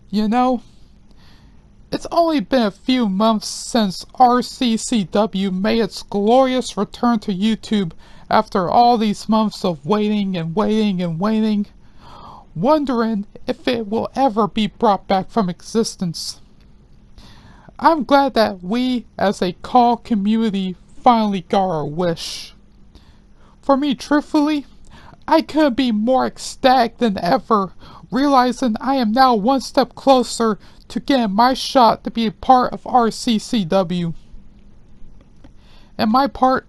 You know, it's only been a few months since RCCW made its glorious return to YouTube after all these months of waiting and waiting and waiting, wondering if it will ever be brought back from existence. I'm glad that we, as a CAW community, finally got our wish. For me, truthfully, I couldn't be more ecstatic than ever, realizing I am now one step closer to getting my shot to be a part of RCCW. And my part,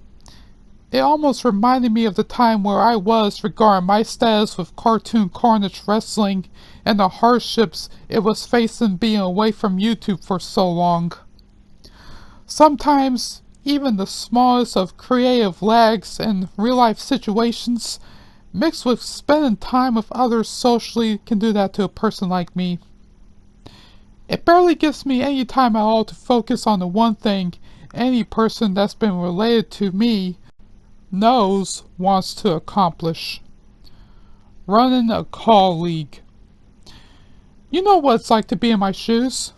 it almost reminded me of the time where I was regarding my status with Cartoon Carnage Wrestling and the hardships it was facing being away from YouTube for so long. Sometimes, even the smallest of creative lags in real-life situations, mixed with spending time with others socially, can do that to a person like me. It barely gives me any time at all to focus on the one thing any person that's been related to me knows wants to accomplish. Running a CAW League. You know what it's like to be in my shoes.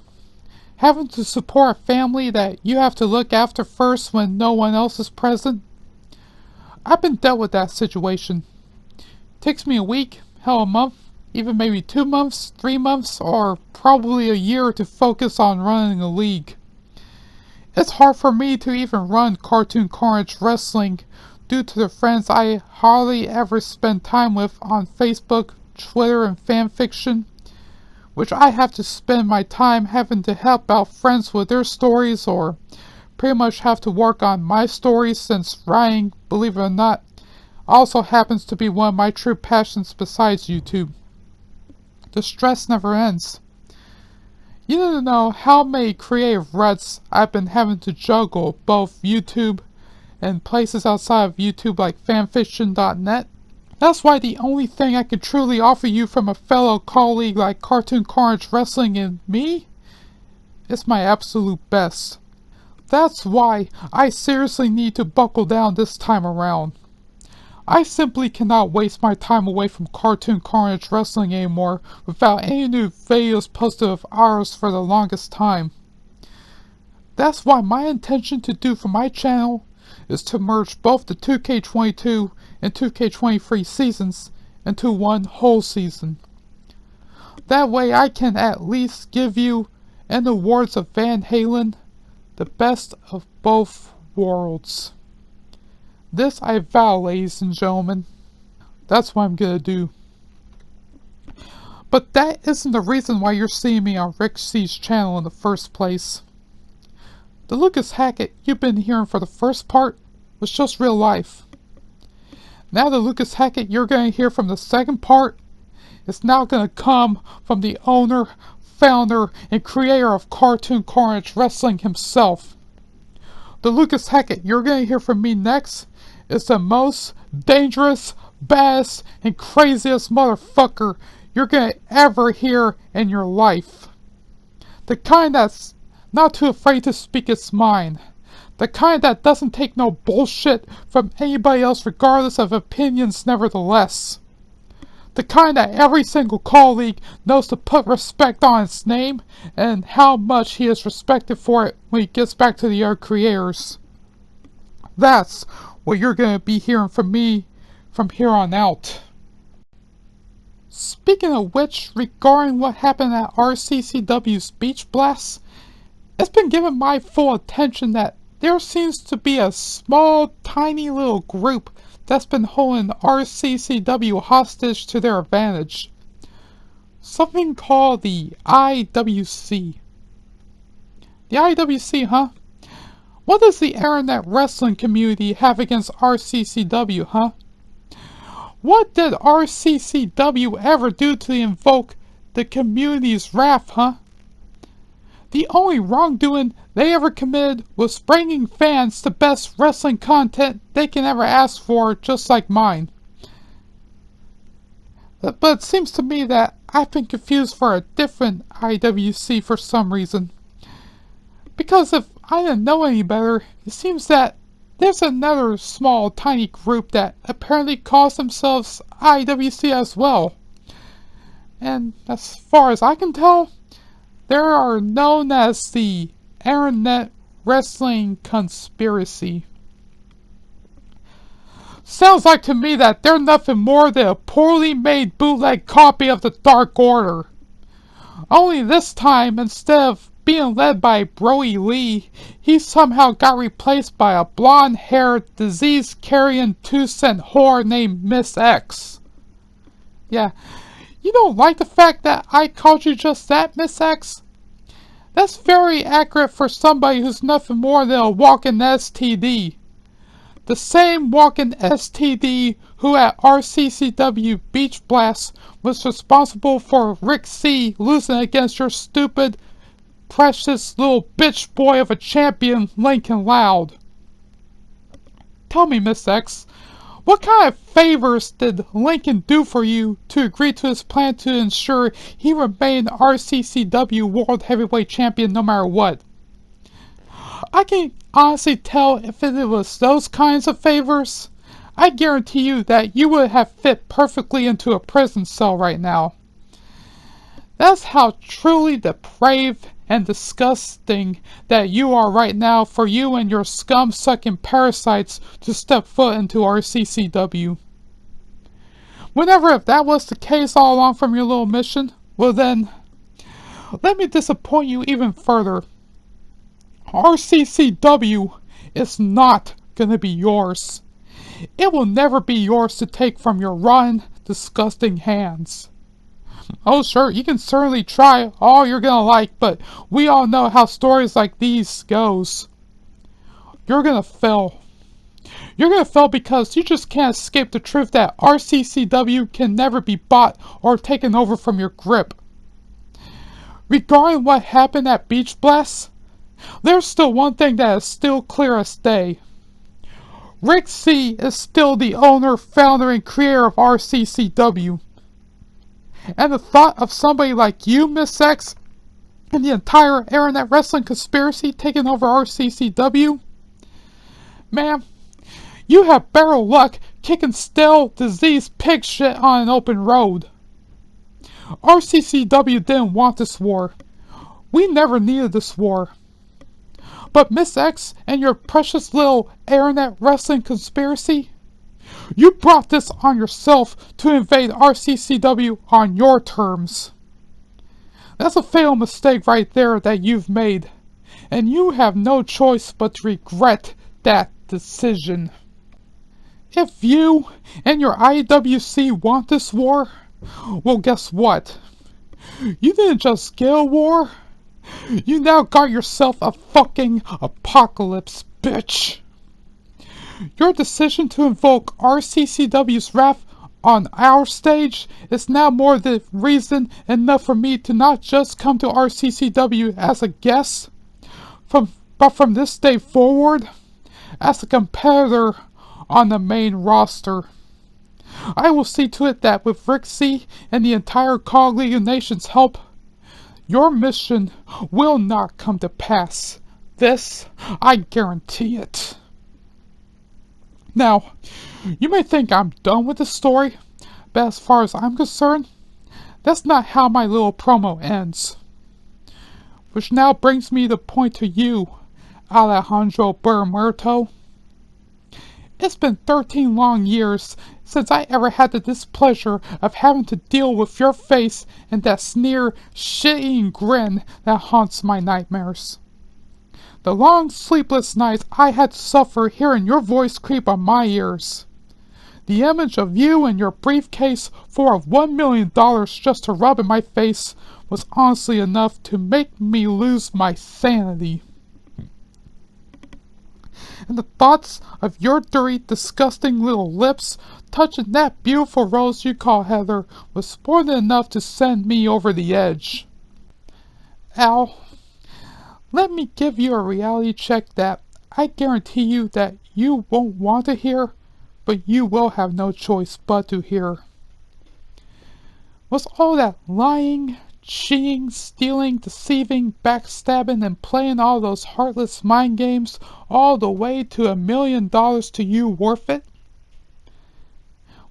Having to support a family that you have to look after first when no one else is present. I've been dealt with that situation. Takes me a week, hell a month, even maybe 2 months, 3 months, or probably a year to focus on running a league. It's hard for me to even run Cartoon Carnage Wrestling due to the friends I hardly ever spend time with on Facebook, Twitter, and fanfiction, which I have to spend my time having to help out friends with their stories or pretty much have to work on my stories since writing, believe it or not, also happens to be one of my true passions besides YouTube. The stress never ends. You don't know how many creative ruts I've been having to juggle both YouTube and places outside of YouTube like fanfiction.net. That's why the only thing I could truly offer you from a fellow colleague like Cartoon Carnage Wrestling and me is my absolute best. That's why I seriously need to buckle down this time around. I simply cannot waste my time away from Cartoon Carnage Wrestling anymore without any new videos posted of ours for the longest time. That's why my intention to do for my channel is to merge both the 2K22 and 2K23 seasons into one whole season. That way I can at least give you, in the words of Van Halen, the best of both worlds. This I vow, ladies and gentlemen. That's what I'm gonna do. But that isn't the reason why you're seeing me on Rick C's channel in the first place. The Lucas Hackett you've been hearing for the first part was just real life. Now the Lucas Hackett you're going to hear from the second part is now going to come from the owner, founder, and creator of Cartoon Carnage Wrestling himself. The Lucas Hackett you're going to hear from me next is the most dangerous, baddest, and craziest motherfucker you're going to ever hear in your life. The kind that's not too afraid to speak its mind. The kind that doesn't take no bullshit from anybody else regardless of opinions nevertheless. The kind that every single colleague knows to put respect on its name and how much he is respected for it when he gets back to the other creators. That's what you're going to be hearing from me from here on out. Speaking of which, regarding what happened at RCCW's Beach Blast, it's been given my full attention that there seems to be a small, tiny little group that's been holding RCCW hostage to their advantage. Something called the IWC. The IWC, huh? What does the internet wrestling community have against RCCW, huh? What did RCCW ever do to invoke the community's wrath, huh? The only wrongdoing they ever committed was bringing fans the best wrestling content they can ever ask for, just like mine. But it seems to me that I've been confused for a different IWC for some reason. Because if I didn't know any better, it seems that there's another small, tiny group that apparently calls themselves IWC as well. And as far as I can tell, They are known as the Internet Wrestling Conspiracy. Sounds like to me that they're nothing more than a poorly made bootleg copy of the Dark Order. Only this time, instead of being led by Broy Lee, he somehow got replaced by a blonde-haired, disease-carrying 2-cent whore named Miss X. Yeah, you don't like the fact that I called you just that, Miss X? That's very accurate for somebody who's nothing more than a walking STD. The same walking STD who at RCCW Beach Blast was responsible for Rick C losing against your stupid, precious little bitch boy of a champion, Lincoln Loud. Tell me, Miss X, what kind of favors did Lincoln do for you to agree to his plan to ensure he remained RCCW World Heavyweight Champion no matter what? I can honestly tell if it was those kinds of favors. I guarantee you that you would have fit perfectly into a prison cell right now. That's how truly depraved and disgusting that you are right now for you and your scum-sucking parasites to step foot into RCCW. Whenever if that was the case all along from your little mission, well then, let me disappoint you even further. RCCW is not gonna be yours. It will never be yours to take from your rotten, disgusting hands. Oh sure, you can certainly try all you're gonna like, but we all know how stories like these goes. You're gonna fail. You're gonna fail because you just can't escape the truth that RCCW can never be bought or taken over from your grip. Regarding what happened at Beach Blast, there's still one thing that is still clear as day. Rick C is still the owner, founder, and creator of RCCW. And the thought of somebody like you, Miss X, and the entire Internet Wrestling Conspiracy taking over RCCW? Ma'am, you have better luck kicking stale, diseased pig shit on an open road. RCCW didn't want this war. We never needed this war. But Miss X and your precious little Internet Wrestling Conspiracy, you brought this on yourself to invade RCCW on your terms. That's a fatal mistake right there that you've made, and you have no choice but to regret that decision. If you and your IWC want this war, well guess what? You didn't just get a war, you now got yourself a fucking apocalypse, bitch. Your decision to invoke RCCW's wrath on our stage is now more than reason enough for me to not just come to RCCW as a guest, but from this day forward, as a competitor on the main roster. I will see to it that with Rick C and the entire CAW League of Nations' help, your mission will not come to pass. This, I guarantee it. Now, you may think I'm done with the story, but as far as I'm concerned, that's not how my little promo ends. Which now brings me to point to you, Alejandro Burromuerto. It's been 13 long years since I ever had the displeasure of having to deal with your face and that sneer, shit-eating grin that haunts my nightmares. The long sleepless nights I had to suffer hearing your voice creep on my ears. The image of you and your briefcase full of $1 million just to rub in my face was honestly enough to make me lose my sanity. And the thoughts of your dirty, disgusting little lips touching that beautiful rose you call Heather was more than enough to send me over the edge. Al, let me give you a reality check that I guarantee you that you won't want to hear, but you will have no choice but to hear. Was all that lying, cheating, stealing, deceiving, backstabbing, and playing all those heartless mind games all the way to $1 million to you worth it?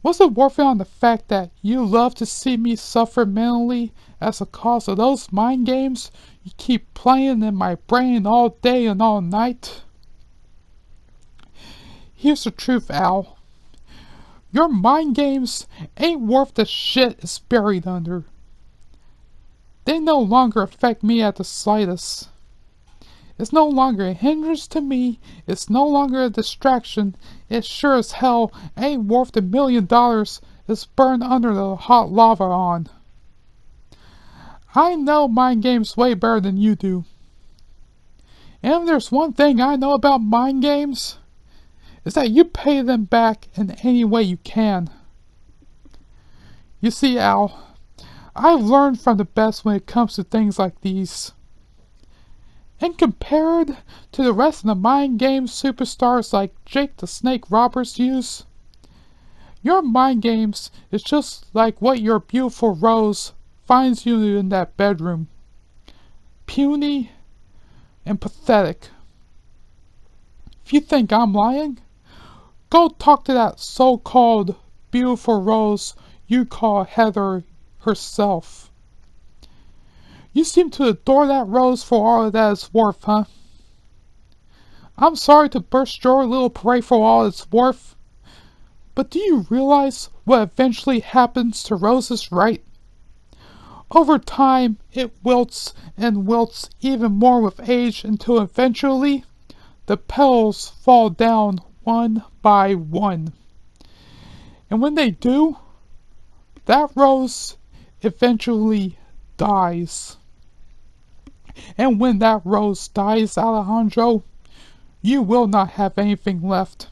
Was it worth it on the fact that you love to see me suffer mentally as a cause of those mind games you keep playing in my brain all day and all night? Here's the truth, Al. Your mind games ain't worth the shit it's buried under. They no longer affect me at the slightest. It's no longer a hindrance to me, it's no longer a distraction, it sure as hell ain't worth the $1 million it's burned under the hot lava on. I know mind games way better than you do. And if there's one thing I know about mind games, is that you pay them back in any way you can. You see, Al, I've learned from the best when it comes to things like these. And compared to the rest of the mind game superstars like Jake the Snake Roberts use, your mind games is just like what your beautiful Rose finds you in that bedroom. Puny and pathetic. If you think I'm lying, go talk to that so-called beautiful Rose you call Heather herself. You seem to adore that Rose for all that it's worth, huh? I'm sorry to burst your little parade for all it's worth, but do you realize what eventually happens to Roses, right? Over time, it wilts and wilts even more with age until eventually, the petals fall down one by one. And when they do, that rose eventually dies. And when that rose dies, Alejandro, you will not have anything left.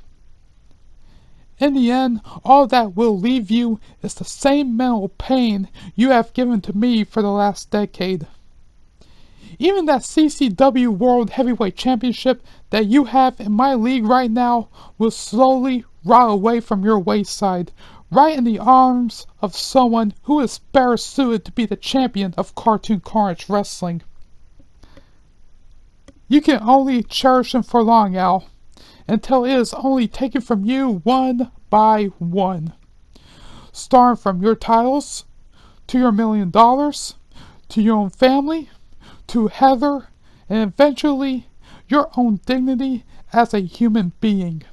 In the end, all that will leave you is the same mental pain you have given to me for the last decade. Even that CCW World Heavyweight Championship that you have in my league right now will slowly rot away from your wayside, right in the arms of someone who is better suited to be the champion of Cartoon Carnage Wrestling. You can only cherish him for long, Al, until it is only taken from you one by one. Starting from your titles, to your $1 million, to your own family, to Heather, and eventually your own dignity as a human being.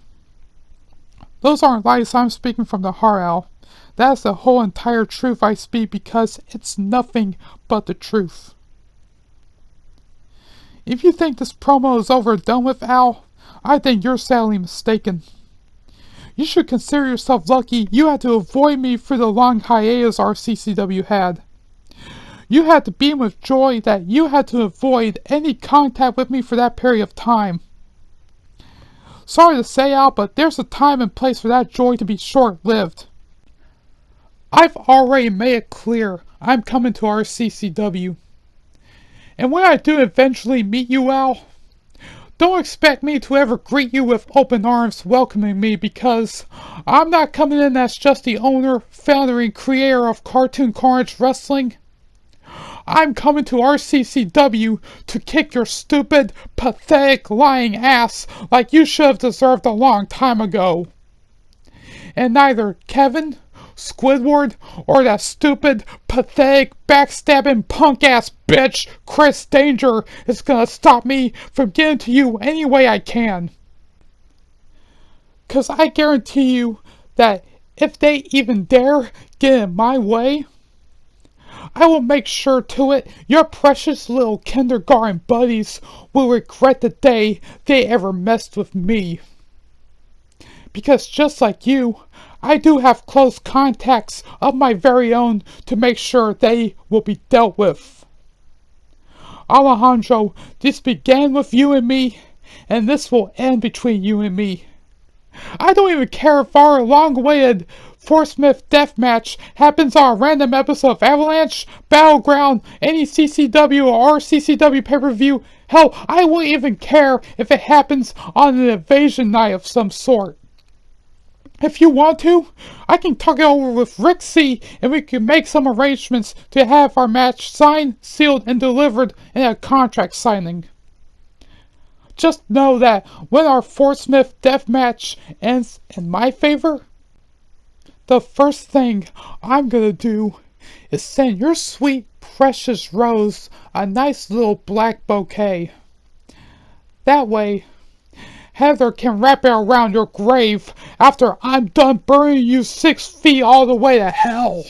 Those aren't lies, I'm speaking from the heart, Al. That's the whole entire truth I speak because it's nothing but the truth. If you think this promo is over and done with, Al, I think you're sadly mistaken. You should consider yourself lucky you had to avoid me through the long hiatus RCCW had. You had to beam with joy that you had to avoid any contact with me for that period of time. Sorry to say, Al, but there's a time and place for that joy to be short-lived. I've already made it clear I'm coming to RCCW. And when I do eventually meet you, Al, don't expect me to ever greet you with open arms welcoming me because I'm not coming in as just the owner, founder, and creator of Cartoon Carnage Wrestling. I'm coming to RCCW to kick your stupid, pathetic, lying ass like you should have deserved a long time ago. And neither Kevin, Squidward, or that stupid, pathetic, backstabbing, punk-ass bitch, Chris Danger, is gonna stop me from getting to you any way I can. 'Cause I guarantee you that if they even dare get in my way, I will make sure to it your precious little kindergarten buddies will regret the day they ever messed with me. Because just like you, I do have close contacts of my very own to make sure they will be dealt with. Alejandro, this began with you and me, and this will end between you and me. I don't even care if our long-awaited Four-Smith deathmatch happens on a random episode of Avalanche, Battleground, any CCW or RCCW pay-per-view. Hell, I won't even care if it happens on an invasion night of some sort. If you want to, I can talk it over with Rick C and we can make some arrangements to have our match signed, sealed, and delivered in a contract signing. Just know that when our Fort Smith deathmatch ends in my favor, The first thing I'm gonna do is send your sweet, precious Rose a nice little black bouquet. That way, Heather can wrap it around your grave after I'm done burying you 6 feet all the way to hell.